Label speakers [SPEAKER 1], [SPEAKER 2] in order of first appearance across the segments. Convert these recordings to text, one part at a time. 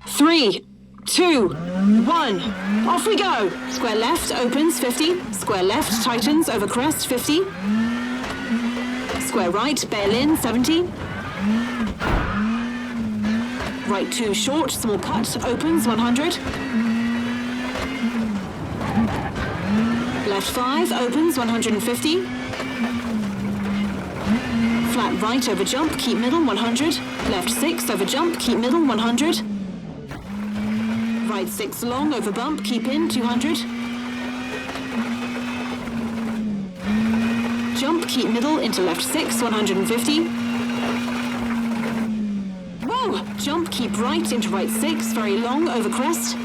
[SPEAKER 1] 3, 2, 1. Off we go. Square left opens 50. Square left tightens over crest 50. Square right bail in 70. Right 2 short, small cut, opens 100. Left 5 opens 150. Flat right over jump, keep middle 100. Left 6 over jump, keep middle 100. Right 6 long over bump, keep in 200. Jump, keep middle into left 6, 150. Whoa! Jump, keep right into right 6, very long over crest.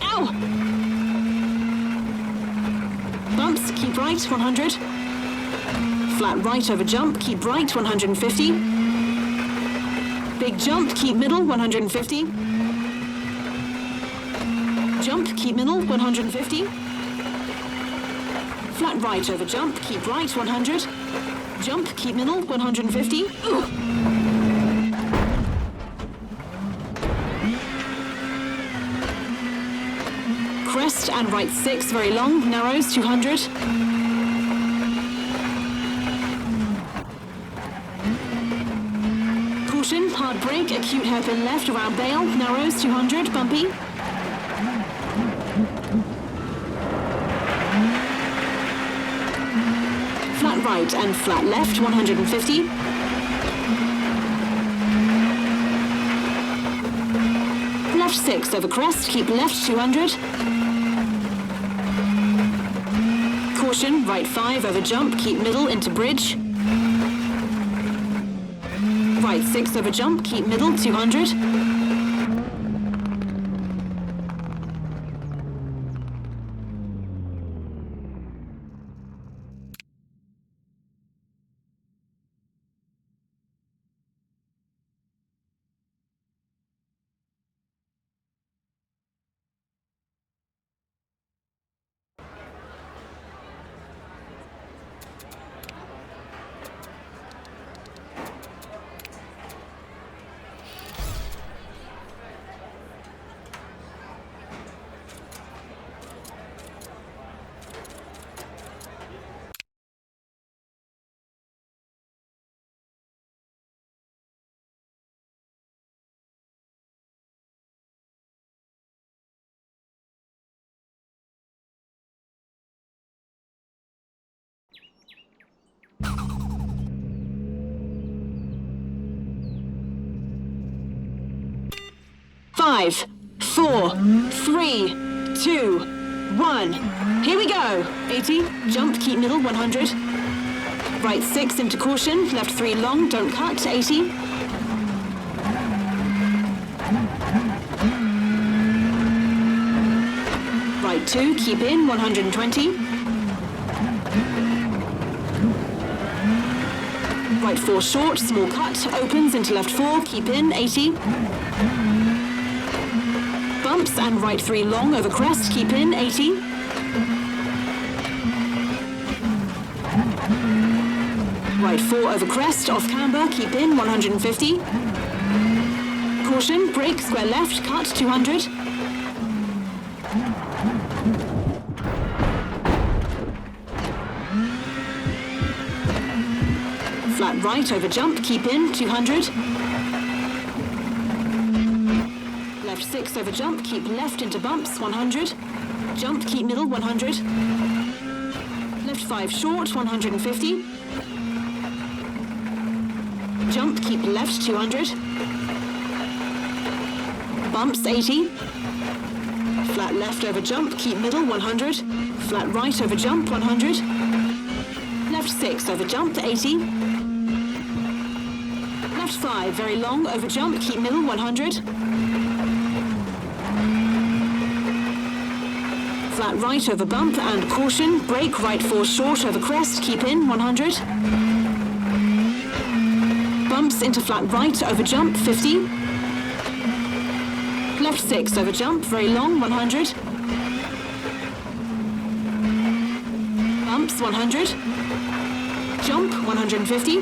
[SPEAKER 1] Ow! Bumps, keep right 100. Flat right over jump, keep right 150. Big jump, keep middle 150. Jump, keep middle 150. Flat right over jump, keep right 100. Jump, keep middle 150. Ooh. Crest and right 6, very long, narrows 200. Caution, hard brake, acute hairpin left around bail, narrows 200, bumpy. Flat right and flat left, 150. Left 6 over crest, keep left 200. Caution, right 5 over jump, keep middle into bridge. Right 6 over jump, keep middle 200. Five, 4, 3, 2, 1. Here we go. 80. Jump, keep middle, 100. Right 6 into caution. Left 3 long, don't cut, 80. Right 2, keep in, 120. Right 4 short, small cut, opens into left 4, keep in, 80. Bumps and right 3 long over crest, keep in, 80. Right 4 over crest, off camber, keep in, 150. Caution, brake, square left, cut, 200. Flat right over jump, keep in, 200. Left 6 over jump, keep left into bumps, 100. Jump, keep middle, 100. Left 5 short, 150. Jump, keep left, 200. Bumps, 80. Flat left over jump, keep middle, 100. Flat right over jump, 100. Left 6 over jump, 80. Left 5, very long over jump, keep middle, 100. Flat right over bump and caution, brake, right 4 short over crest, keep in, 100. Bumps into flat right over jump, 50. Left 6 over jump, very long, 100. Bumps, 100. Jump, 150.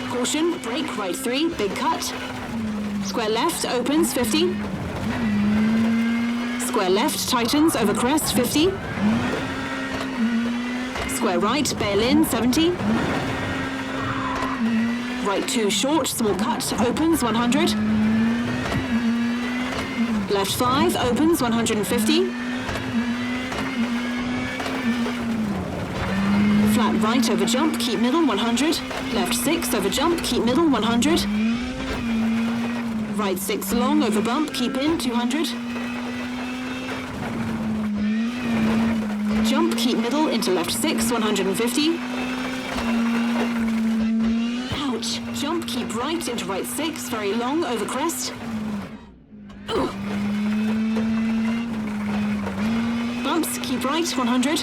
[SPEAKER 1] Caution, brake, right 3, big cut. Square left, opens, 50. Square left, tightens, over crest, 50. Square right, bail in, 70. Right 2 short, small cut, opens, 100. Left 5, opens, 150. Flat right over jump, keep middle, 100. Left 6 over jump, keep middle, 100. Right 6 long over bump, keep in, 200. Jump, keep middle, into left 6, 150. Ouch. Jump, keep right, into right 6, very long, over crest. Ooh. Bumps, keep right, 100.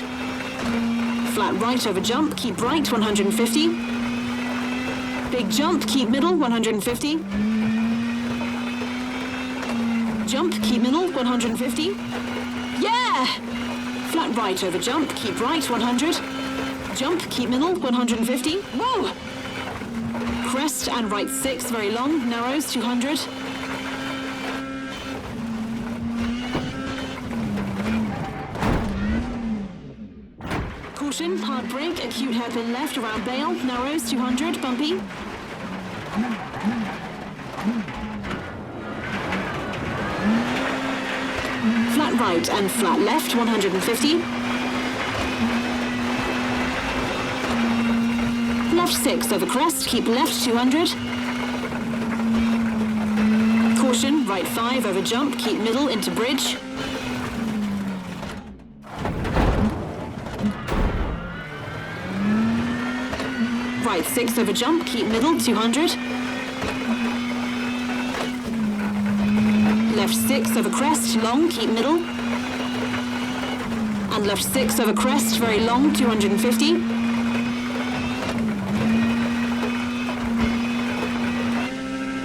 [SPEAKER 1] Flat right over jump, keep right, 150. Big jump, keep middle, 150. Jump, keep middle, 150. Yeah! Flat right over jump, keep right, 100. Jump, keep middle, 150. Whoa! Crest and right 6, very long, narrows, 200. Caution, hard brake, acute hairpin left around bail, narrows, 200, bumpy. Flat right and flat left, 150. Left 6 over crest, keep left, 200. Caution, right 5 over jump, keep middle into bridge. Right 6 over jump, keep middle, 200. Left 6 over crest, long, keep middle. And left 6 over crest, very long, 250.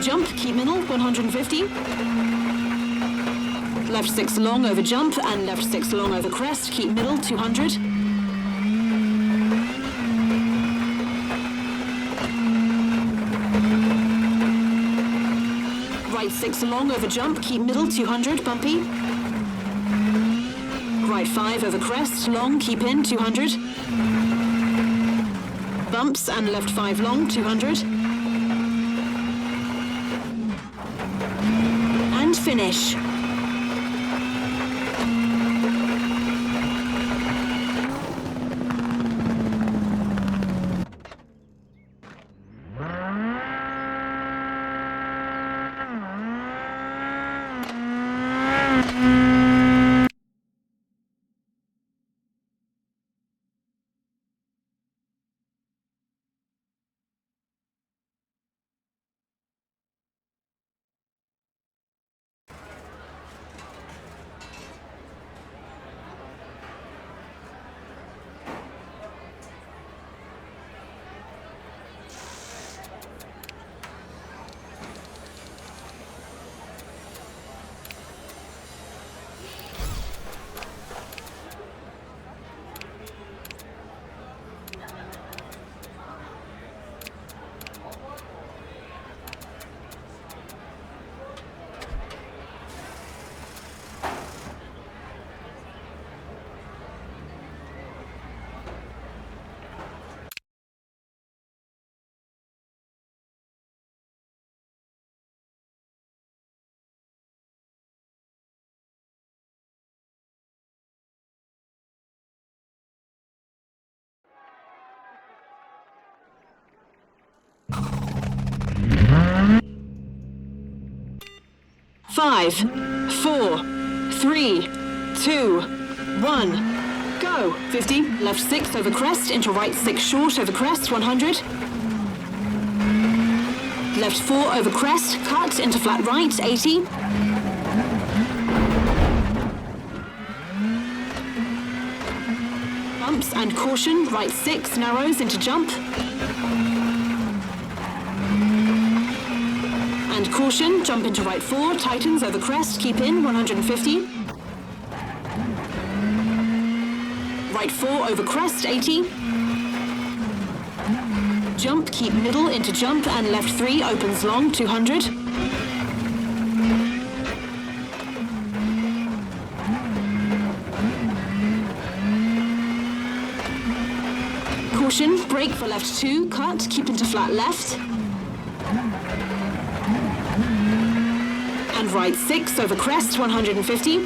[SPEAKER 1] Jump, keep middle, 150. Left 6 long over jump and left 6 long over crest, keep middle, 200. Right 6 long over jump, keep middle, 200, bumpy. Right 5 over crest, long, keep in, 200. Bumps and left 5 long, 200. And finish. Five, 4, 3, 2, 1. Go. 50. Left 6 over crest into right 6 short over crest, 100. Left 4 over crest, cut into flat right, 80. Bumps and caution, right 6 narrows into jump. And caution, jump into right 4, tightens over crest, keep in, 150. Right 4 over crest, 80. Jump, keep middle into jump, and left 3 opens long, 200. Caution, brake for left 2, cut, keep into flat left. And right 6 over crest, 150.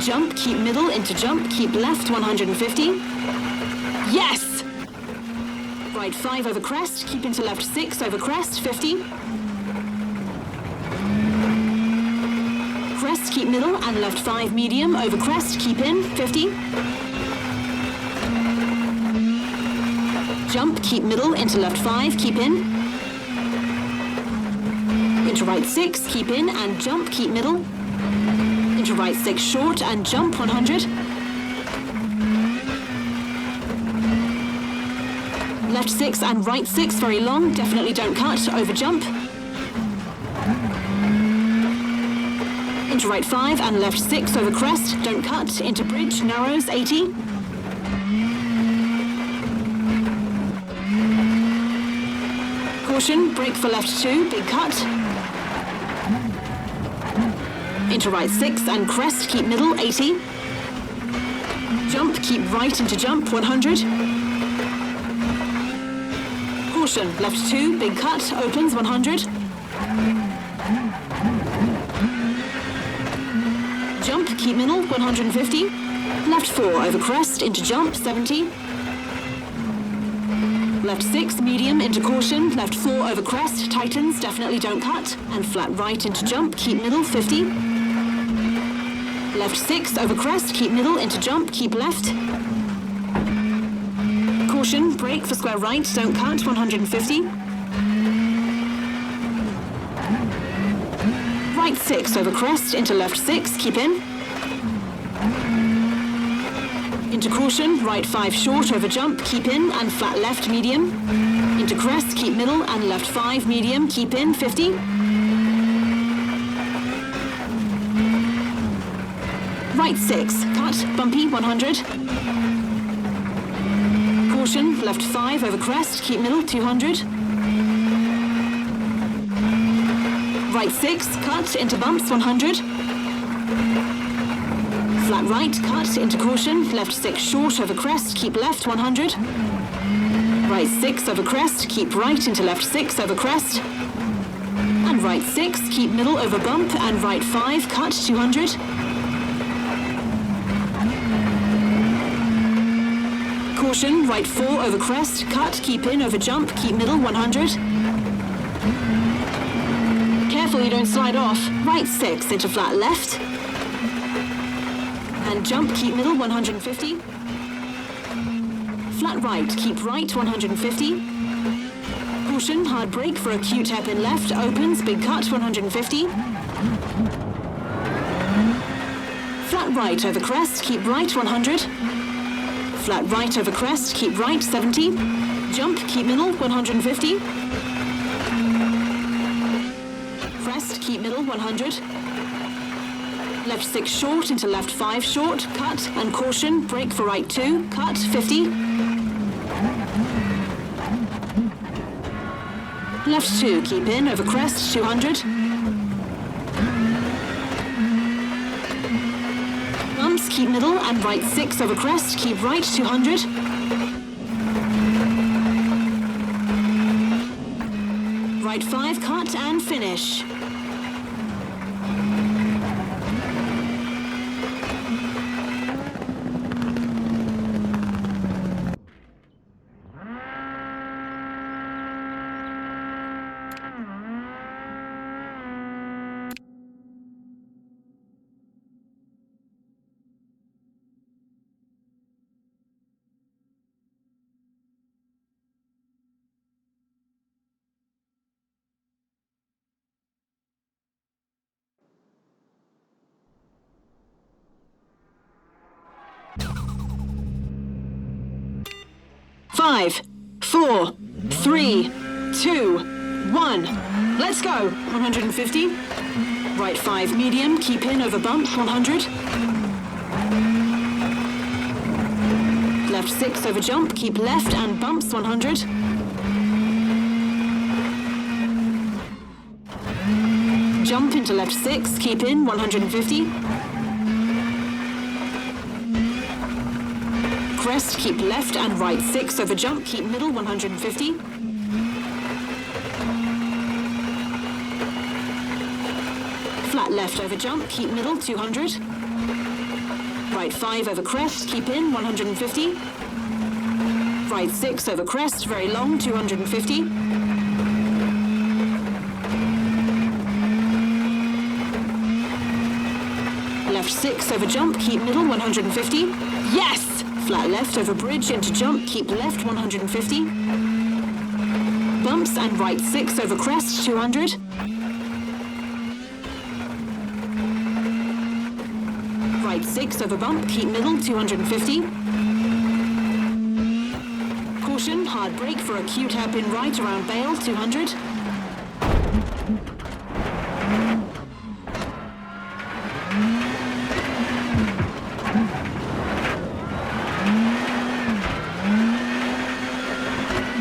[SPEAKER 1] Jump, keep middle, into jump, keep left, 150. Yes! Right 5 over crest, keep into left 6 over crest, 50. Crest, keep middle, and left 5 medium, over crest, keep in, 50. Jump, keep middle, into left 5, keep in. Into right 6, keep in, and jump, keep middle. Into right 6 short, and jump, 100. Left 6 and right 6 very long, definitely don't cut, over jump. Into right 5 and left 6 over crest, don't cut, into bridge, narrows, 80. Caution, brake for left 2, big cut. Into right 6 and crest, keep middle, 80. Jump, keep right into jump, 100. Caution, left 2, big cut, opens, 100. Jump, keep middle, 150. Left 4 over crest, into jump, 70. Left 6, medium, into caution. Left 4 over crest, tightens, definitely don't cut. And flat right into jump, keep middle, 50. Left 6 over crest, keep middle, into jump, keep left. Caution, brake for square right, don't cut, 150. Right 6 over crest, into left 6, keep in. Into caution, right 5 short over jump, keep in, and flat left medium. Into crest, keep middle, and left 5 medium, keep in, 50. Right 6, cut, bumpy, 100. Caution, left 5 over crest, keep middle, 200. Right 6, cut, into bumps, 100. Flat right, cut, into caution, left 6 short over crest, keep left, 100. Right 6 over crest, keep right into left 6 over crest. And right 6, keep middle over bump, and right 5, cut, 200. Caution, right 4 over crest, cut, keep in over jump, keep middle, 100. Careful you don't slide off. Right 6 into flat left. And jump, keep middle, 150. Flat right, keep right, 150. Caution, hard brake for acute hairpin left, opens, big cut, 150. Flat right over crest, keep right, 100. Flat right over crest, keep right, 70. Jump, keep middle, 150. Crest, keep middle, 100. Left 6 short into left 5 short, cut, and caution, brake for right 2, cut, 50. Left 2, keep in, over crest, 200. Bumps, keep middle, and right 6 over crest, keep right, 200. Right 5, cut, and finish. Five, 4, 3, 2, 1. Let's go. 150. Right 5 medium, keep in over bumps, 100. Left 6 over jump, keep left and bumps, 100. Jump into left 6, keep in, 150. crest, keep left and right 6 over jump, keep middle 150. Flat left over jump, keep middle 200. Right 5 over crest, keep in 150. Right 6 over crest, very long 250. Left 6 over jump, keep middle 150. Yes! Flat left over bridge into jump, keep left 150. Bumps and right 6 over crest 200. Right 6 over bump, keep middle 250. Caution, hard brake for a acute hairpin right around Bale 200.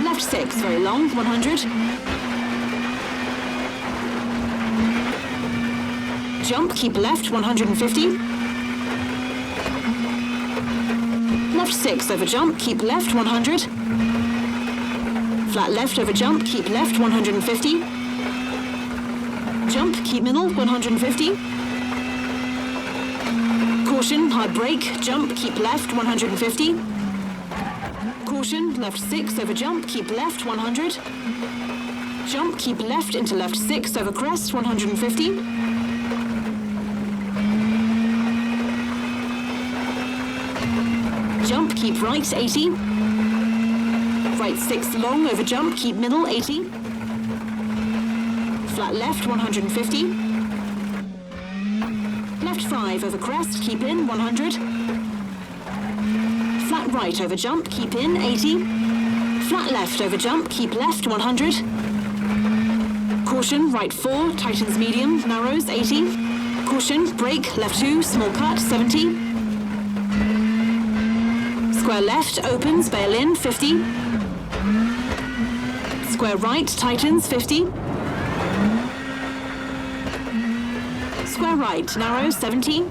[SPEAKER 1] Left 6, very long, 100. Jump, keep left 150. Left 6 over jump, keep left 100. Flat left over jump, keep left 150. Jump, keep middle 150. Caution, hard brake, jump, keep left 150. Caution, left 6 over jump, keep left 100. Jump, keep left into left 6 over crest 150. Jump, keep right 80. Right 6 long over jump, keep middle 80. Flat left 150. Left 5 over crest, keep in 100. Flat right over jump, keep in 80. Flat left over jump, keep left 100. Caution, right 4, tightens medium, narrows 80. Caution, brake, left 2, small cut 70. Square left, opens, bail in, 50. Square right, tightens, 50. Square right, narrows, 70.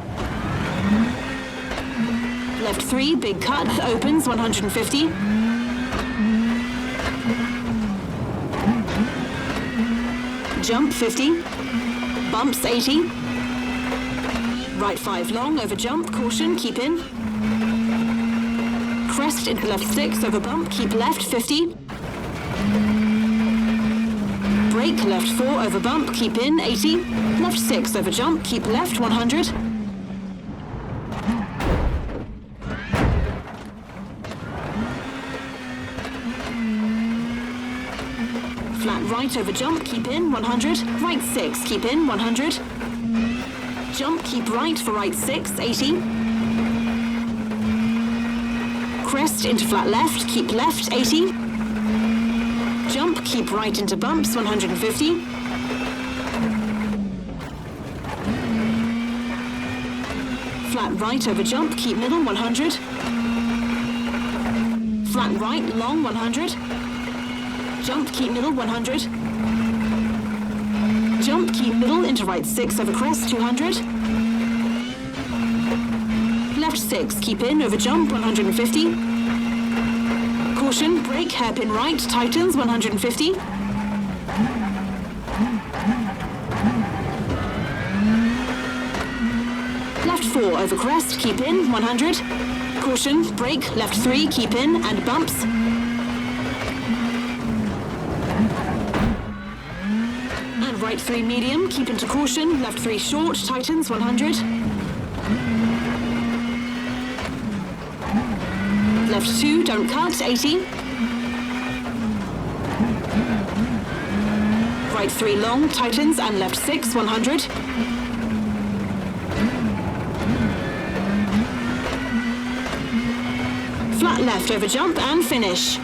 [SPEAKER 1] Left 3, big cut, opens, 150. Jump, 50. Bumps, 80. Right 5 long, over jump, caution, keep in. Crest into left 6 over bump, keep left 50. Brake left 4 over bump, keep in 80. Left 6 over jump, keep left 100. Flat right over jump, keep in 100. Right 6, keep in 100. Jump, keep right for right 6, 80. Crest into flat left, keep left 80. Jump, keep right into bumps 150. Flat right over jump, keep middle 100. Flat right, long 100. Jump, keep middle 100. Jump, keep middle into right 6 over crest 200. Left 6, keep in over jump 150. Caution, brake, hairpin right, tightens 150. Left 4 over crest, keep in 100. Caution, brake, left 3, keep in and bumps. And right 3 medium, keep into caution, left 3 short, tightens 100. Left 2, don't cut, 80. Right 3 long, tightens, and left 6, 100. Flat left over jump and finish.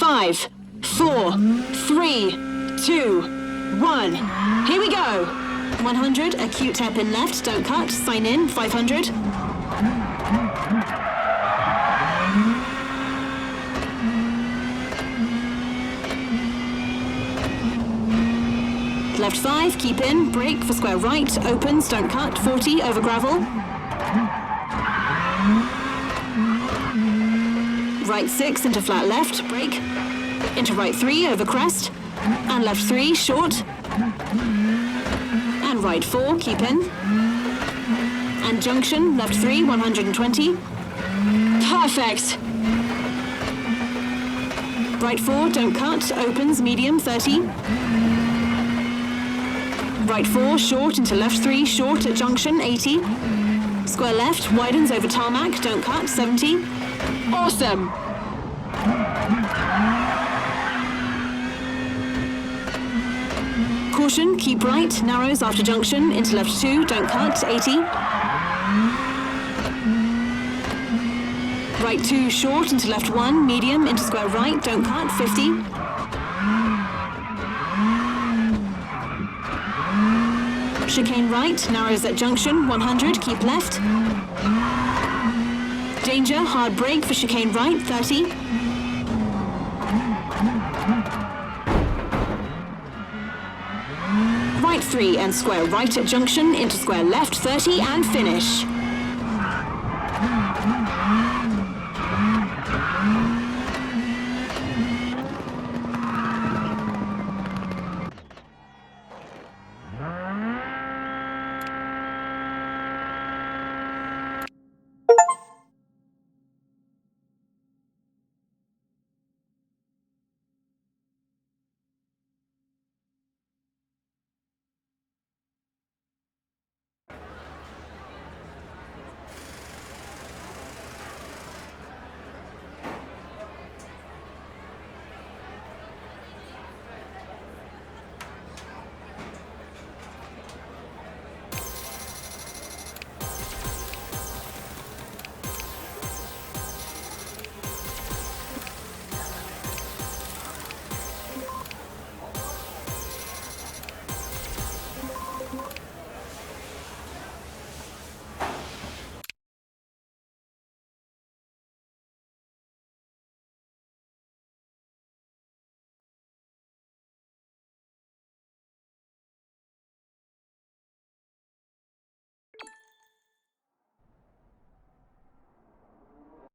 [SPEAKER 1] 5, 4, 3, 2, 1. Here we go. 100, acute hairpin left, don't cut, sign in, 500. Left 5, keep in, brake for square right, opens, don't cut, 40, over gravel. Right 6 into flat left, brake. Into right 3, over crest. And left 3, short. And right 4, keep in. And junction, left 3, 120. Perfect! Right 4, don't cut, opens, medium, 30. Right 4, short into left 3, short at junction, 80. Square left, widens over tarmac, don't cut, 70. Awesome! Caution, keep right, narrows after junction, into left 2, don't cut, 80. Right 2, short, into left 1, medium, into square right, don't cut, 50. Chicane right, narrows at junction, 100, keep left. Danger, hard brake for chicane right, 30. Right 3 and square right at junction, into square left, 30 and finish.